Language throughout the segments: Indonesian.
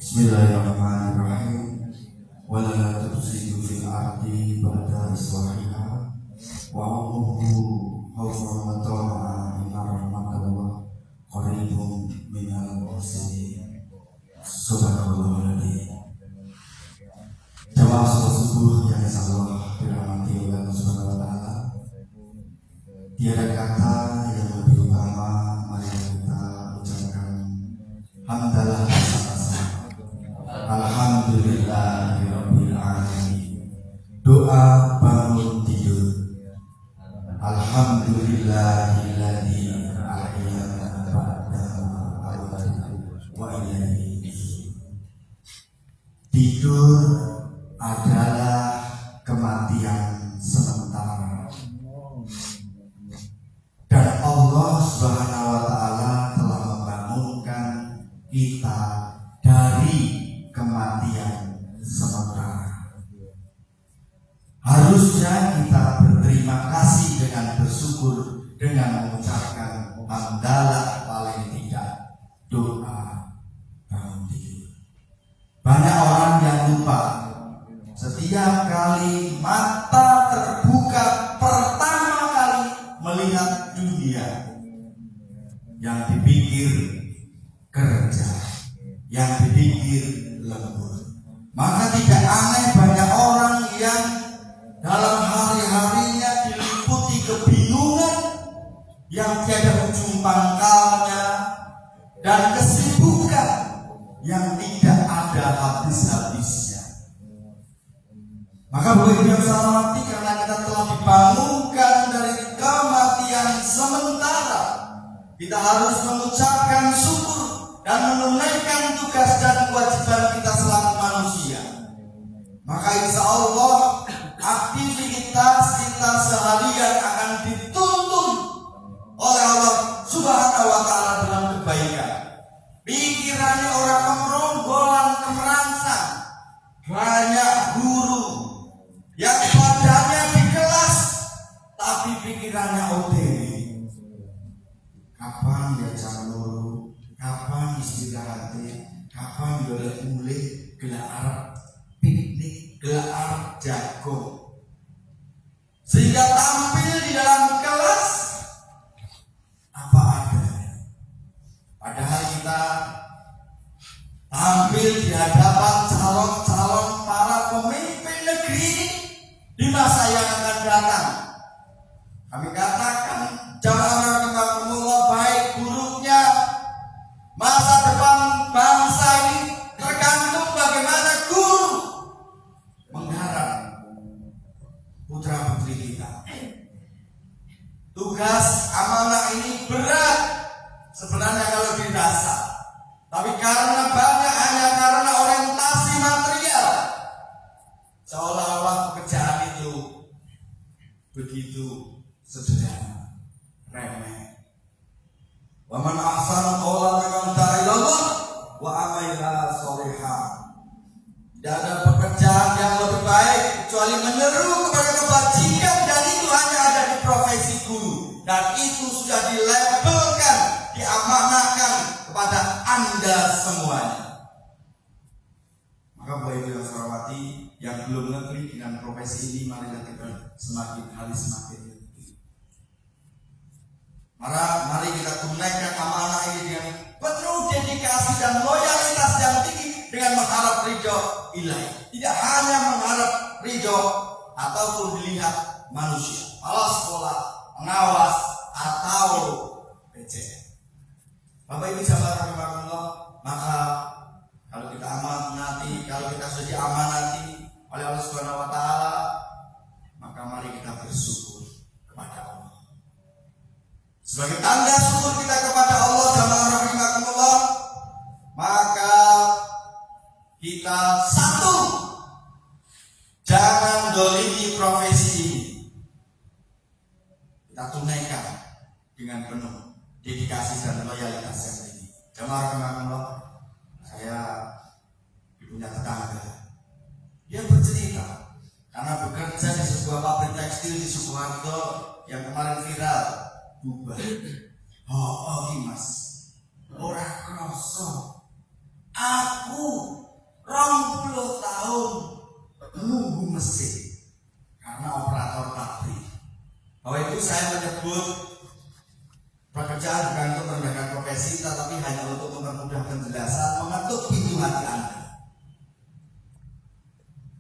Bismillahirrahmanirrahim. Wala tufsidu fil ardi ba'da islahiha wa'amuhu khawfan wa tama'an inna rahmatallah qaribun minal muhsinin. Subhanallahul adzim. Jamaah salat subuh yang insyaallah dirahmati oleh Allah Subhanahu wa taala. Tiada kata yang lebih utama mari kita ucapkan hamdalah alhamdulillahirabbil alamin. Doa bangun tidur. Alhamdulillahilladzi ahyana ba'da ma'atina wa ilaihi nusyur. Tidur adalah kematian sementara. Dan Allah Subhanahu wa taala telah membangunkan kita dari kematian sementara. Harusnya kita berterima kasih dengan bersyukur dengan mengucapkan hamdalah, paling tidak doa bangun tidur. Banyak orang yang lupa setiap kali mata terbuka pertama kali melihat dunia, yang dipikir kerja, yang dipikir lembur. Maka tidak aneh banyak orang yang dalam hari-harinya diliputi kebingungan yang tiada ujung pangkalnya dan kesibukan yang tidak ada habis-habisnya. Maka boleh kita salawati karena kita telah dibangunkan dari kematian sementara. Kita harus mengucapkan syukur dan menunaikan tugas dan kewajiban kita selaku manusia. Maka insya Allah aktivitas kita seharian akan dituntun oleh Allah Subhanahu wa taala dalam kebaikan. Pikirannya orang kemeronggolan, kemerangsang. Banyak guru yang badannya di kelas tapi pikirannya OTW. Kapan dia jam loro, kapan istirahatnya, kapan boleh mulai gelar piknik, gelar jago, sehingga tampil di dalam kelas apa adanya. Padahal kita tampil di hadapan calon-calon para pemimpin negeri di masa yang akan datang. Kami katakan jamaah rahimakumullah, baik buruknya masa depan bangsa ini tergantung bagaimana guru menggarap putra putri kita. Tugas amanah ini berat sebenarnya kalau dirasa, tapi karena banyak hanya karena orientasi material, seolah-olah pekerjaan itu begitu sederhana, remeh. Wa man ahsanu qawlan mimman da'a ilallah wa amila sholihan. Tidak ada pekerjaan yang lebih baik kecuali menyeru kepada kebajikan, dan itu hanya ada di profesi guru, dan itu sudah dilabelkan, diamanahkan kepada Anda semuanya. Maka Bapak Ibu yang saya hormati, yang belum ngerti dengan profesi ini, marilah kita semakin hari semakin ngerti. Mari kita tunaikan amanah ini dengan penuh dedikasi dan loyalitas yang tinggi, dengan mengharap ridho ilahi. Tidak hanya mengharap ridho ataupun dilihat manusia, kepala sekolah, pengawas, atau PJ. Bapak Ibu jamaah rahimakumullah, maka kalau kita amanati, kalau kita sudah diamanati oleh Allah Subhanahu wa taala, maka mari kita bersyukur kepada Allah. Sebagai tanda syukur kita kepada Allah jamaah rahimakumullah, maka kita satu, jangan dolimi profesi ini. Kita tunaikan dengan penuh dedikasi dan loyalitas yang tinggi. Jamaah rahimakumullah, saya punya tetangga, dia bercerita karena bekerja di sebuah pabrik tekstil di Sukoharjo yang kemarin viral, bubar. Oh, Mas, ora kroso Aku 20 tahun nunggu mesin karena operator pabrik. Bahwa itu saya menyebut pekerjaan bukan untuk merendahkan profesi, tetapi hanya untuk mempermudah penjelasan, mengetuk pintu hati Anda.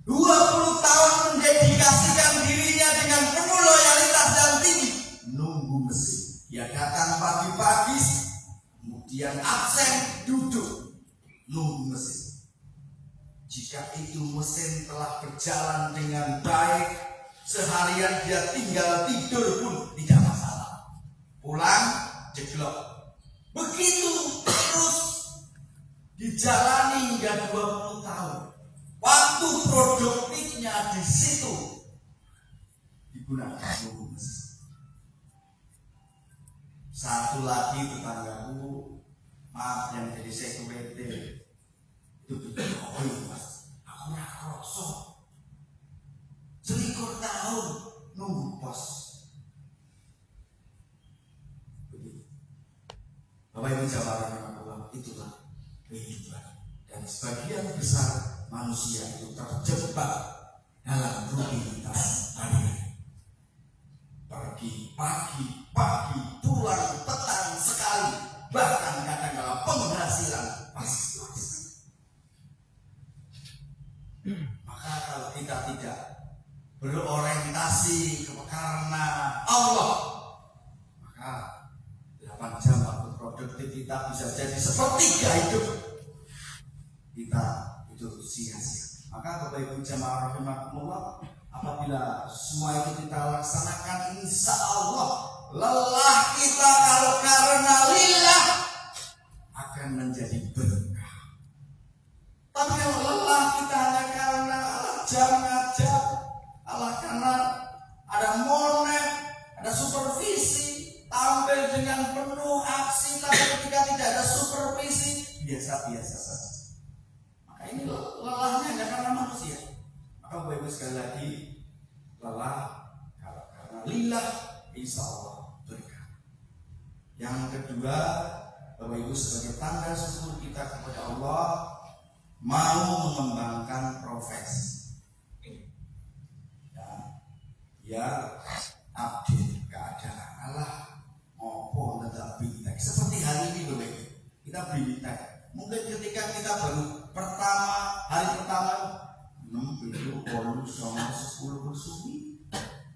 20 tahun mendedikasikan dirinya dengan penuh loyalitas dan tinggi, nunggu mesin. Dia datang pagi-pagi, kemudian absen, duduk, nunggu mesin. Jika itu mesin telah berjalan dengan baik, seharian dia tinggal tidur pun tidak masalah. Pulang, jeglok. Begitu terus dijalani hingga 20 tahun. Waktu produktifnya di situ digunakan nunggu mesin. Satu lagi tetanggaku, maaf yang jadi security, itu mas, aku ngerosok 21 tahun nunggu pos. Bapak Ibu jamaah rahimahullah, itulah kehidupan. Dan sebagian besar manusia itu terjebak dalam rutinitas harian. Pergi pagi, pulang petang sekali, bahkan kadang-kadang penghasilan pas-pasan. Maka kalau kita tidak berorientasi karena Allah, maka 8 jam waktu produktif kita bisa jadi sepertiga hidup kita itu sia-sia. Maka Bapak Ibu jamaah rahimakumullah, apabila semua itu kita laksanakan, insya Allah lelah kita kalau karena lillah akan menjadi berkah. Tapi kalau lelah kita hanya karena jam ngajak, karena ada monet, ada supervisi, tampil dengan penuh aksi, tapi ketika tidak ada supervisi, biasa-biasa saja. Maka ini lelahnya hanya karena manusia. Maka Bapak Ibu sekali lagi, lelah kalau karena lillah, insya Allah berkah. Yang kedua, Bapak Ibu sebagai tanda syukur kita kepada Allah, mau mengembangkan profesi. Ya, update keadaan Allah maupun tetap bintek. Seperti hari ini Bapak Ibu, kita bintek. Mungkin ketika kita baru hari pertama 6, 7, 8, 9, 10 bersubi.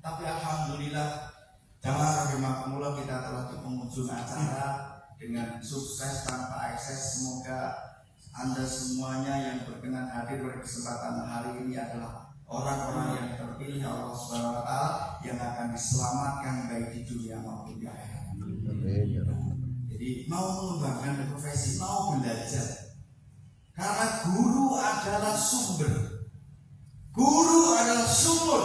Tapi alhamdulillah jamaah rahimakumullah, kita telah di penghujung acara dengan sukses tanpa ekses. Semoga Anda semuanya yang berkenan hadir pada kesempatan hari ini adalah orang-orang yang terpilih Allah Subhanahu wa taala yang akan diselamatkan baik di dunia maupun di akhirat. Jadi mau mengembangkan profesi, mau belajar. Karena guru adalah sumber. Guru adalah sumur.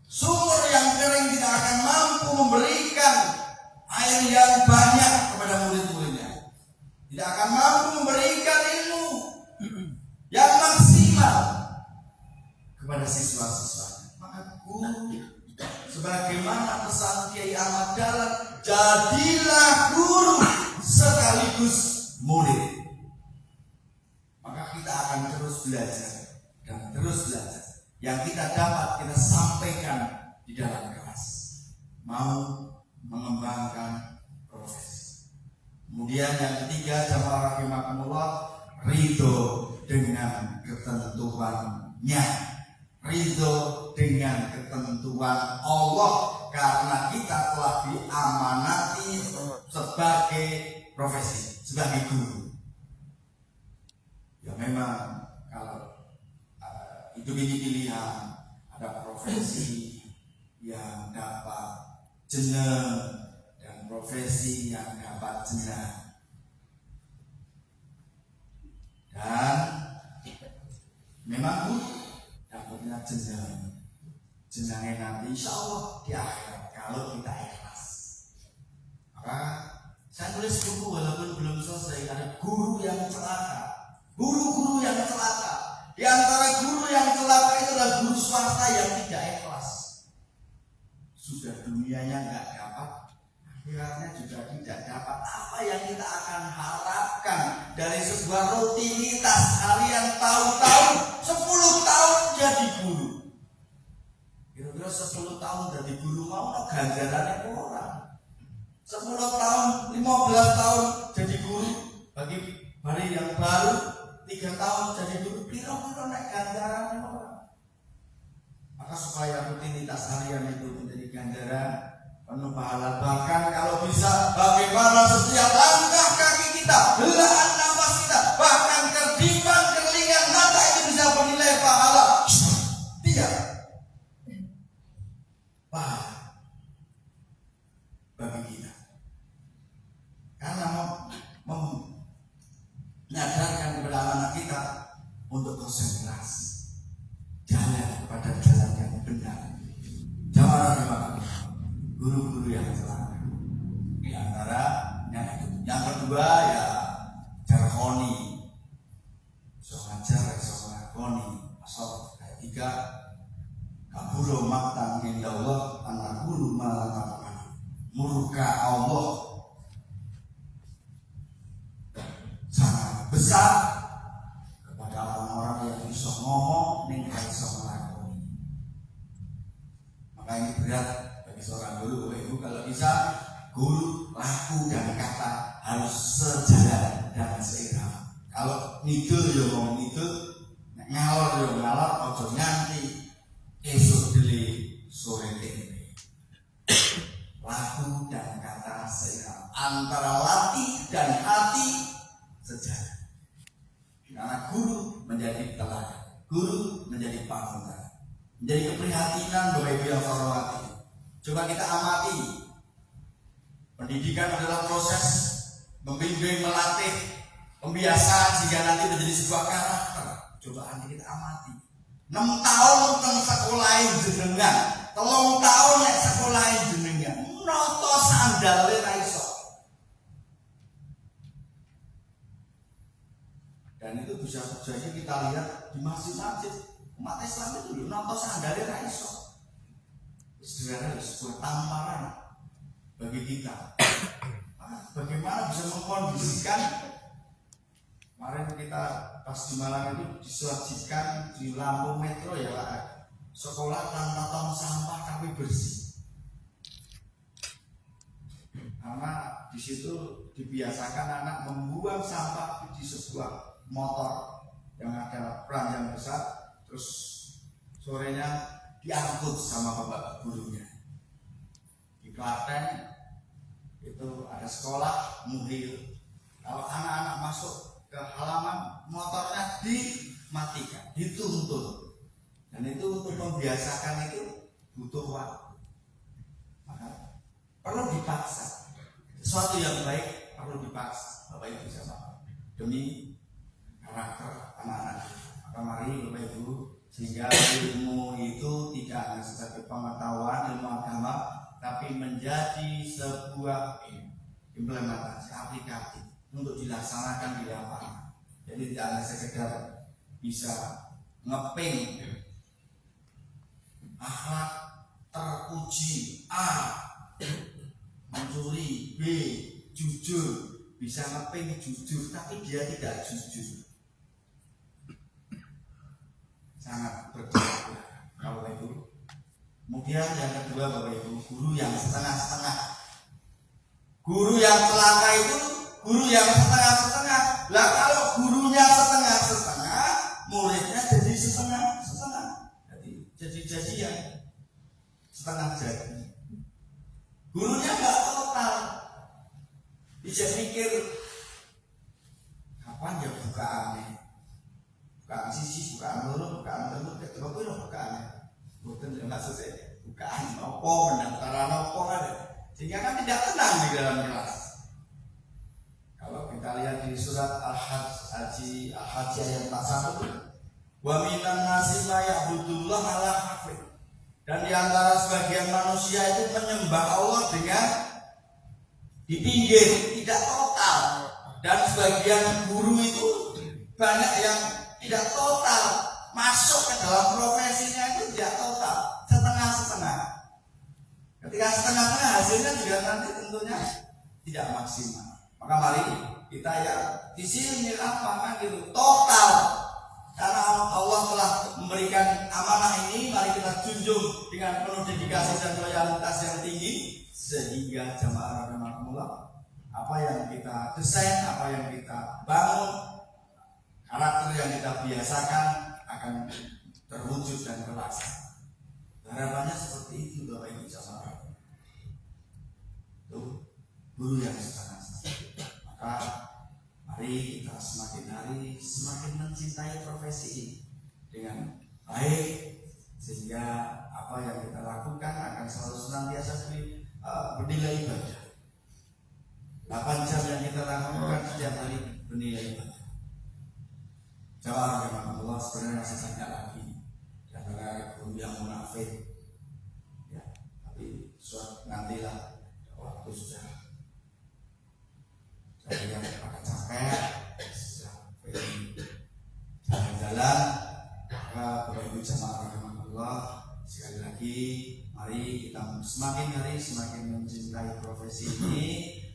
Sumur yang kering tidak akan mampu memberikan air yang banyak kepada murid-muridnya. Tidak akan mampu memberikan ilmu yang maksimal kepada siswa-siswanya. Maka guru, sebagaimana pesan Kiai Ahmad Dahlan, jadilah guru sekaligus murid. Maka kita akan terus belajar dan terus belajar. Yang kita dapat kita sampaikan di dalam kelas. Mau mengembangkan profesi. Kemudian yang ketiga, jamaah rahimakumullah, ridho dengan ketentuannya. Ridho dengan ketentuan Allah, karena kita telah diamanati sebagai profesi, sebagai guru. Ya memang kalau hidup ini pilihan, ada profesi yang dapat jeneng dan profesi yang dapat jenang. Dan memang dapatnya jenangnya nanti insya Allah di akhirat kalau kita ikhlas. Maka saya tulis buku walaupun belum selesai, ada guru yang celaka. Guru-guru yang celaka. Di antara guru yang celaka itu adalah guru swasta yang tidak ikhlas. Sudah dunianya nggak dapat, akhiratnya juga tidak dapat. Apa yang kita akan harapkan dari sebuah rutinitas harian tahun-tahun, 10 tahun jadi guru. Kira-kira 10 tahun jadi guru mau no ganjarannya orang. 10 tahun, 15 tahun jadi guru, bagi hari yang baru 3 tahun jadi guru, kira-kira naik ganjarannya orang. Maka supaya rutinitas harian itu menjadi ganjaran penuh pahala, bahkan kalau bisa bagaimana setiap langkah kaki kita, helaan nafas kita, bahkan kerdipan, kerlingan mata itu bisa bernilai pahala. Tidak pahala bagi kita, karena menyadarkan kepada anak kita untuk konsentrasi jalan kepada jalan yang benar. Jangan lupa guru-guru yang celaka. Di antaranya itu. Yang kedua ya jarhoni, so ngajar, so ngakoni. Asal ketiga kaburo maktan inda Allah anak guru malah murka Allah sangat besar kepada orang-orang yang bisa ngomong ning iso nglakoni. Maka ini berat bagi seorang guru. Bapak Ibu, kalau bisa guru laku dan kata harus sejalan dan seirama. Kalau ngidul ya ngomong ngidul, ngalor ya ngalor, ojo nganti esuk dele sore dene. Laku dan kata seirama, antara latih dan hati sejalan. Karena guru menjadi teladan, guru menjadi panutan, menjadi keprihatinan Bapak Ibu yang saya hormati. Coba kita amati, pendidikan adalah proses membimbing, melatih, pembiasaan sehingga nanti menjadi sebuah karakter. Coba nanti kita amati. 6 tahun teng sekolahin jenengan, 3 tahun nek sekolahin jenengan, noto sandale ra iso. Dan itu bisa terjadi kita lihat di masjid-masjid umat Islam itu noto sandale ra iso. Sebenarnya sebuah tamparan bagi kita. Bagaimana bisa mengkondisikan? Kemarin kita pas di Malang itu disajikan di lampu metro ya Pak, sekolah tanpa tong sampah tapi bersih. Karena di situ dibiasakan anak membuang sampah di sebuah motor yang ada keranjang besar, terus sorenya diangkut sama bapak gurunya. Di Klaten itu ada sekolah Muhil. Kalau anak-anak masuk ke halaman, motornya dimatikan, dituntun. Dan itu untuk membiasakan itu butuh waktu. Maka perlu dipaksa. Sesuatu yang baik perlu dipaksa. Bapak Ibu bisa paham. Demi karakter anak-anak. Maka mari Bapak Ibu, sehingga ilmu itu tidak hanya sebagai pengetahuan ilmu agama, tapi menjadi sebuah implementasi aplikatif untuk dilaksanakan di lapangan. Jadi tidak hanya sekedar bisa ngeping akhlak terpuji A, mencuri B, jujur, bisa ngeping jujur tapi dia tidak jujur, sangat berbeda kalau itu. Kemudian yang kedua Bapak Ibu, guru yang setengah-setengah. Guru yang celaka itu guru yang setengah-setengah. Lah kalau gurunya setengah-setengah, muridnya jadi setengah-setengah. Jadi yang setengah jadi. Gurunya nggak total. Bisa mikir kapan ya bukaannya. Bukaan sisi, bukaan loro, bukaan telu, ketua piro bukaannya. Bukan maksud saya bukaan opo, pendaftaran opo ada. Sehingga kan tidak tenang di dalam kelas. Kalau kita lihat di surat Al-Hajj ayat 41, wa minan nasi ma ya'budullah ala hafid. Dan di antara sebagian manusia itu menyembah Allah dengan di pinggir, tidak total. Dan sebagian guru itu banyak yang tidak total, masuk ke dalam profesinya itu tidak total, setengah-setengah. Ketika setengah-setengah hasilnya juga nanti tentunya tidak maksimal. Maka mari kita ya di sini apa kan gitu total, karena Allah telah memberikan amanah ini, mari kita junjung dengan penuh dedikasi dan loyalitas yang tinggi, sehingga jamaah rahimakumullah, apa yang kita desain, apa yang kita bangun, karakter yang kita biasakan akan terwujud dan terlaksana. Harapannya seperti itu Bapak Ibu jamaah. Tuh, guru yang sangat. Maka mari kita semakin hari semakin mencintai profesi ini dengan baik, sehingga apa yang kita lakukan akan selalu senantiasa bernilai ibadah. 8 jam yang kita lakukan setiap hari bernilai ibadah. Jamaah yang Allah sebenarnya masih banyak lagi dan guru yang munafik, ya, tapi suatu nantilah waktu sudah yang akan capek, sudah jalan-jalan. Maka Bapak Ibu jamaah rahimakumullah, sekali lagi mari kita semakin hari semakin mencintai profesi ini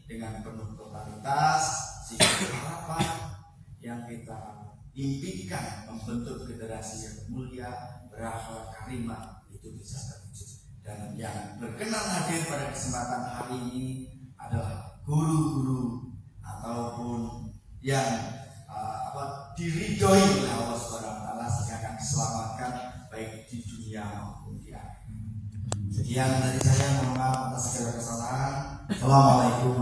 dengan penuh totalitas, sehingga harapan yang kita impikan membentuk generasi yang mulia, berakhlak karimah itu bisa terwujud. Dan yang berkenan hadir pada kesempatan hari ini adalah guru-guru ataupun yang diridhoi oleh Allah Subhanahu wa taala, sehingga akan diselamatkan baik di dunia maupun di akhirat. Sekian dari saya, mohon maaf atas segala kesalahan. Assalamualaikum